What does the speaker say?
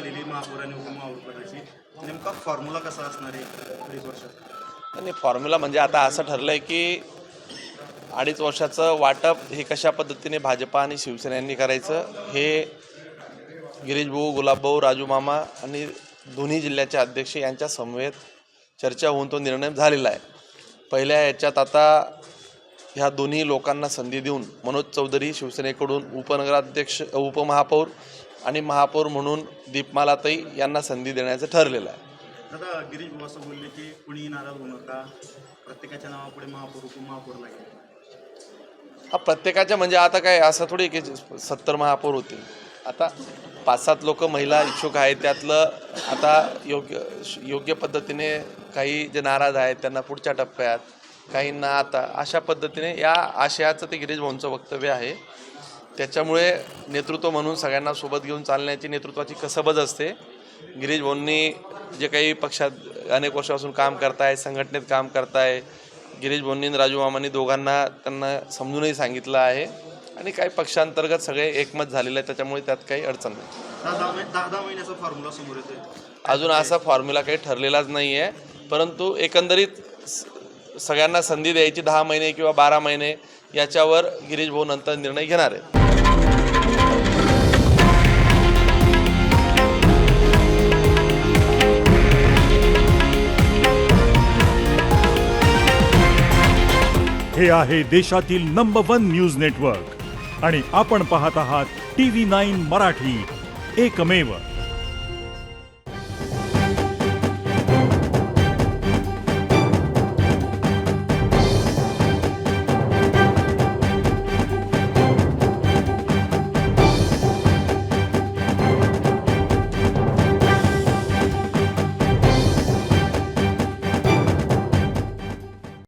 झालेली महापौर आणि उपमहापौराची, नेमका फॉर्म्युला कसा असणार आहे 2.5 वर्षात? आणि फॉर्म्युला म्हणजे आता असं ठरलं आहे की 2.5 वर्षाचं वाटप हे कशा पद्धतीने भाजपा आणि शिवसेनेयांनी करायचं हे गिरीश भाऊ, गुलाब भाऊ, राजू मामा आणि दोन्ही जिल्ह्याचे अध्यक्ष यांच्या समवेत चर्चा होऊन तो निर्णय झालेला आहे. पहिल्या याच्यात आता ह्या दोन्ही लोकांना संधी देऊन मनोज चौधरी शिवसेनेकडून उपनगराध्यक्ष, उपमहापौर आणि महापौर म्हणून दीपमालाताई यांना संधी देण्याचं ठरलेलं आहे. दादा, गिरीश भाऊ असं बोलले की कुणीही नाराज होऊ नका, प्रत्येकाच्या नावापुढे महापौर उपमहापौर लागेल. हा प्रत्येकाच्या म्हणजे आता काय असं थोडी की 70 महापौर होतील. आता 5-7 लोक महिला इच्छुक आहेत, त्यातलं आता योग्य पद्धतीने काही जे नाराज आहेत त्यांना पुढच्या टप्प्यात, काहींना आता अशा पद्धतीने या आशयाचं ते गिरीश भाऊंचं वक्तव्य आहे. त्याच्यामुळे नेतृत्व म्हणून सगळ्यांना सोबत घेऊन चालण्याची नेतृत्वाची कसबच असते. गिरीश भाऊंनी जे काही पक्षात अनेक वर्षापासून काम करताय, संघटनेत काम करताय, गिरीश भाऊंनी राजू मामांनी दोघांना त्यांना समजूनही सांगितलं आहे आणि काही पक्षांतर्गत सगळे एकमत झालेलं आहे. त्याच्यामुळे त्यात काही अडचण नाही. 10 महिन्याचा फॉर्म्युला समोर येतोय. अजून असा फॉर्म्युला काही ठरलेलाच नाही आहे, परंतु एकंदरीत सगळ्यांना संधी द्यायची 10 महिने किंवा 12 महिने याच्यावर गिरीश भाऊ नंतर निर्णय घेणार आहेत. हे आहे देशातील नंबर 1 न्यूज नेटवर्क आणि आपण पाहत आहात TV9 मराठी, एकमेव.